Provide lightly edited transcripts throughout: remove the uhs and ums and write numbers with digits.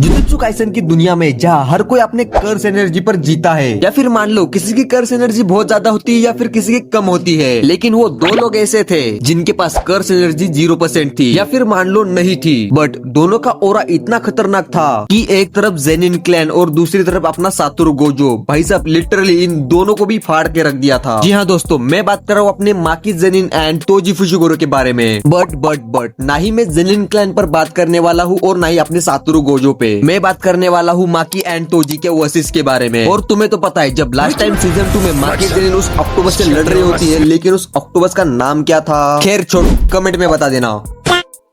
Jujutsu Kaisen की दुनिया में जहाँ हर कोई अपने कर्स एनर्जी पर जीता है, या फिर मान लो किसी की कर्स एनर्जी बहुत ज्यादा होती है या फिर किसी की कम होती है, लेकिन वो दो लोग ऐसे थे जिनके पास कर्स एनर्जी 0% थी या फिर मान लो नहीं थी, बट दोनों का ओरा इतना खतरनाक था कि एक तरफ जेनिन क्लैन और दूसरी तरफ अपना सातोरु गोजो, भाई साहब लिटरली इन दोनों को भी फाड़ के रख दिया था। जी हाँ दोस्तों, मैं बात कर रहा हूँ अपने माकी जेनिन एंड तोजी फुशिगोरो के बारे में। बट ना ही मैं जेनिन क्लैन पर बात करने वाला हूँ और ना ही अपने सातोरु गोजो पे। मैं बात करने वाला हूँ माकी एंड तोजी के वर्सेस के बारे में। और तुम्हें तो पता है जब लास्ट टाइम सीजन 2 में माकी जेनिन उस ऑक्टोपस से लड़ रही होती है, लेकिन उस ऑक्टोपस का नाम क्या था, खैर छोड़ो, कमेंट में बता देना।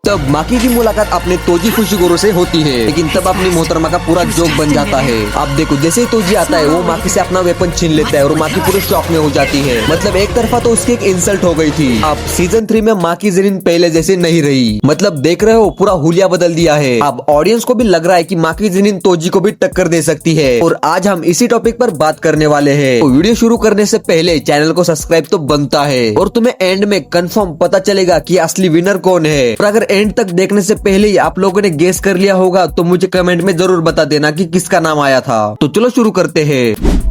तब माकी की मुलाकात अपने तोजी फुशिगोरो से होती है, लेकिन तब अपनी मोहतरमा का पूरा जोक बन जाता है। आप देखो जैसे ही तोजी आता है वो माकी से अपना वेपन छीन लेता है और माकी पूरे शॉक में हो जाती है। मतलब एक तरफा तो उसकी एक इंसल्ट हो गई थी। अब सीजन 3 में माकी जेनिन पहले जैसे नहीं रही, मतलब देख रहे हो पूरा हुलिया बदल दिया है। अब ऑडियंस को भी लग रहा है कि माकी जेनिन तोजी को भी टक्कर दे सकती है, और आज हम इसी टॉपिक पर बात करने वाले हैं। तो वीडियो शुरू करने से पहले चैनल को सब्सक्राइब तो बनता है, और तुम्हें एंड में कंफर्म पता चलेगा कि असली विनर कौन है। और अगर एंड तक देखने से पहले ही आप लोगों ने गेस कर लिया होगा तो मुझे कमेंट में जरूर बता देना कि किसका नाम आया था। तो चलो शुरू करते हैं।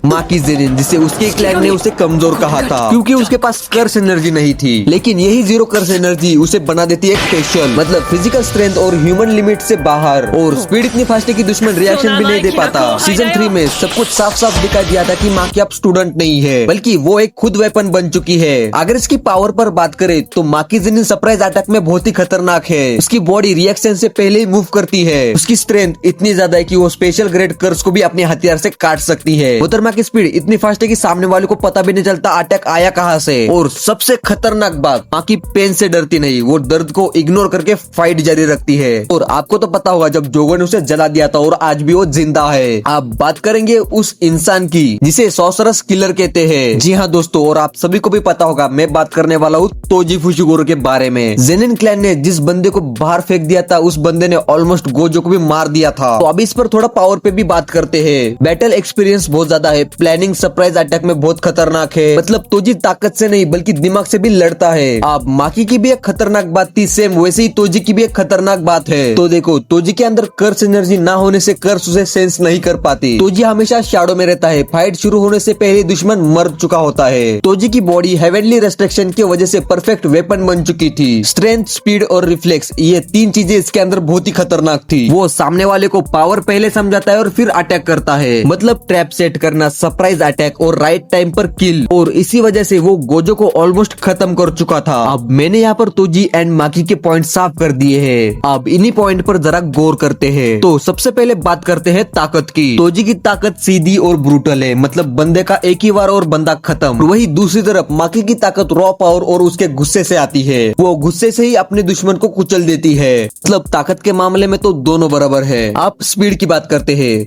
माकी जेनिन, जिसे उसके क्लैन ने उसे कमजोर कहा था क्योंकि उसके पास कर्स एनर्जी नहीं थी, लेकिन यही 0 कर्स एनर्जी उसे बना देती है स्पेशल, मतलब फिजिकल स्ट्रेंथ और ह्यूमन लिमिट से बाहर। और स्पीड इतनी फास्ट है कि दुश्मन रिएक्शन भी नहीं दे पाता। सीजन 3 में सब कुछ साफ साफ दिखाई दिया था कि माकी अब स्टूडेंट नहीं है, बल्कि वो एक खुद वेपन बन चुकी है। अगर इसकी पावर पर बात करें तो माकी जेनिन सरप्राइज अटैक में बहुत ही खतरनाक है। उसकी बॉडी रिएक्शन से पहले ही मूव करती है। उसकी स्ट्रेंथ इतनी ज्यादा है कि वो स्पेशल ग्रेड कर्स को भी अपने हथियार से काट सकती है। मोहतरमा की स्पीड इतनी फास्ट है कि सामने वाले को पता भी नहीं चलता अटैक आया कहां से। और सबसे खतरनाक बात, माकी पेन से डरती नहीं, वो दर्द को इग्नोर करके फाइट जारी रखती है। और आपको तो पता होगा जब जोगो ने उसे जला दिया था और आज भी वो जिंदा है। आप बात करेंगे उस इंसान की जिसे सॉर्सरस किलर कहते हैं। जी हाँ दोस्तों, और आप सभी को भी पता होगा मैं बात करने वाला हूँ तोजी फुशिगोरो के बारे में। जेनिन क्लैन ने जिस बंदे को बाहर फेंक दिया था उस बंदे ने ऑलमोस्ट गोजो को भी मार दिया था। तो अब इस पर थोड़ा पावर पे भी बात करते हैं। बैटल एक्सपीरियंस बहुत ज्यादा है, प्लानिंग सरप्राइज अटैक में बहुत खतरनाक है। मतलब तोजी ताकत से नहीं बल्कि दिमाग से भी लड़ता है। अब माकी की भी एक खतरनाक बात थी, सेम वैसे ही तोजी की भी एक खतरनाक बात है। तो देखो तोजी के अंदर कर्स एनर्जी ना होने से कर्स उसे सेंस नहीं कर पाती। तोजी हमेशा शैडो में रहता है, फाइट शुरू होने से पहले दुश्मन मर चुका होता है। तोजी की बॉडी हेवनली रेस्ट्रिक्शन की वजह से परफेक्ट वेपन बन चुकी थी। स्ट्रेंथ, स्पीड और रिफ्लेक्स, ये 3 चीजें इसके अंदर बहुत ही खतरनाक थी। वो सामने वाले को पावर पहले समझाता है और फिर अटैक करता है। मतलब ट्रैप सेट करना, सरप्राइज अटैक और राइट टाइम पर किल। और इसी वजह से वो गोजो को ऑलमोस्ट खत्म कर चुका था। अब मैंने यहाँ पर तोजी एंड माकी के पॉइंट साफ कर दिए हैं। अब इन्हीं पॉइंट पर जरा गौर करते हैं। तो सबसे पहले बात करते हैं ताकत की। तोजी की ताकत सीधी और ब्रूटल है, मतलब बंदे का एक ही वार और बंदा खत्म। वही दूसरी तरफ माकी की ताकत रॉ पावर और उसके गुस्से से आती है। वो गुस्से से ही अपने दुश्मन को कुचल देती है। मतलब ताकत के मामले में तो दोनों बराबर है। आप स्पीड की बात करते हैं,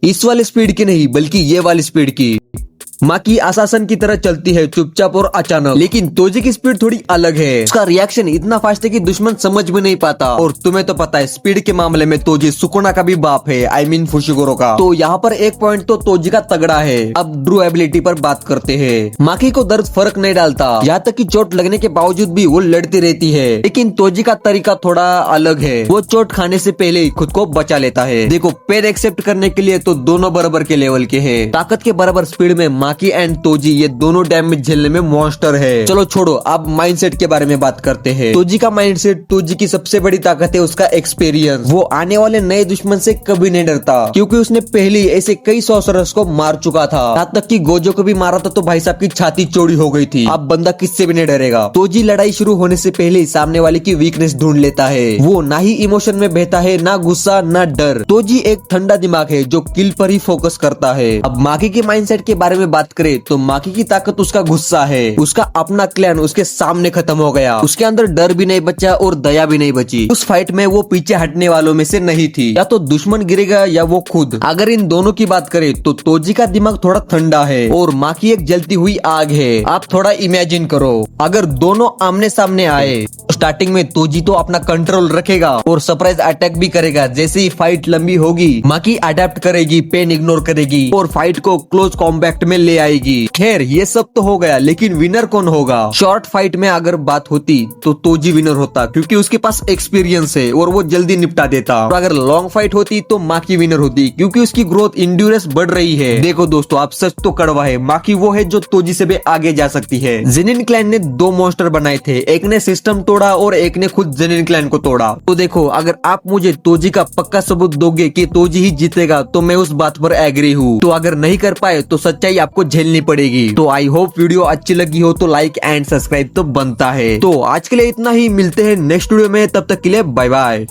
इस वाली स्पीड की नहीं बल्कि ये वाली स्पीड की। माकी आसासन की तरह चलती है, चुपचाप और अचानक, लेकिन तोजी की स्पीड थोड़ी अलग है। उसका रिएक्शन इतना फास्ट है कि दुश्मन समझ भी नहीं पाता। और तुम्हें तो पता है स्पीड के मामले में तोजी सुकुना का भी बाप है, आई मीन फुशिगोरो का। तो यहाँ पर एक पॉइंट तो तोजी का तगड़ा है। अब ड्रू एबिलिटी पर बात करते हैं। माकी को दर्द फर्क नहीं डालता, यहाँ तक कि चोट लगने के बावजूद भी वो लड़ती रहती है। लेकिन तोजी का तरीका थोड़ा अलग है, वो चोट खाने से पहले ही खुद को बचा लेता है। देखो पेन एक्सेप्ट करने के लिए तो दोनों बराबर के लेवल के है। ताकत के बराबर स्पीड में माकी एंड तोजी ये दोनों डैमेज झेलने में मॉन्स्टर है। चलो छोड़ो, अब माइंडसेट के बारे में बात करते हैं। तोजी का माइंडसेट, तोजी की सबसे बड़ी ताकत है उसका एक्सपीरियंस। वो आने वाले नए दुश्मन से कभी नहीं डरता, क्योंकि उसने पहले ऐसे कई सॉर्सरर्स को मार चुका था। यहाँ तक कि गोजो को भी मारा था तो भाई साहब की छाती चौड़ी हो गई थी। अब बंदा किससे भी नहीं डरेगा। तोजी लड़ाई शुरू होने से पहले सामने वाले की वीकनेस ढूंढ लेता है। वो ना ही इमोशन में बहता है, ना गुस्सा ना डर। तोजी एक ठंडा दिमाग है जो किल पर ही फोकस करता है। अब माकी के माइंडसेट के बारे में बात करें तो माकी की ताकत उसका गुस्सा है। उसका अपना क्लैन उसके सामने खत्म हो गया। उसके अंदर डर भी नहीं बचा और दया भी नहीं बची। उस फाइट में वो पीछे हटने वालों में से नहीं थी। या तो दुश्मन गिरेगा या वो खुद। अगर इन दोनों की बात करें तो तोजी का दिमाग थोड़ा ठंडा है और माकी एक जलती हुई आग है। आप थोड़ा इमेजिन करो, अगर दोनों आमने सामने आए, स्टार्टिंग में तोजी तो अपना कंट्रोल रखेगा और सरप्राइज अटैक भी करेगा। जैसे ही फाइट लंबी होगी माकी अडेप्ट करेगी, पेन इग्नोर करेगी और फाइट को क्लोज कॉम्बैक्ट में ले आएगी। खैर ये सब तो हो गया, लेकिन विनर कौन होगा? शॉर्ट फाइट में अगर बात होती तो तोजी विनर होता, क्योंकि उसके पास एक्सपीरियंस है और वो जल्दी निपटा देता। और अगर लॉन्ग फाइट होती तो माकी विनर होती, क्योंकि उसकी ग्रोथ इंड्योरेंस बढ़ रही है। देखो दोस्तों, आप सच तो कड़वा है, माकी वो है जो तोजी से भी आगे जा सकती है। जेनिन क्लैन ने 2 मॉन्स्टर बनाए थे, एक ने सिस्टम तोड़ा और एक ने खुद जेनिन क्लैन को तोड़ा। तो देखो, अगर आप मुझे तोजी का पक्का सबूत दोगे कि तोजी ही जीतेगा तो मैं उस बात पर एग्री हूँ। तो अगर नहीं कर पाए तो सच्चाई आपको झेलनी पड़ेगी। तो आई होप वीडियो अच्छी लगी हो तो लाइक एंड सब्सक्राइब तो बनता है। तो आज के लिए इतना ही, मिलते हैं नेक्स्ट वीडियो में, तब तक के लिए बाय बाय।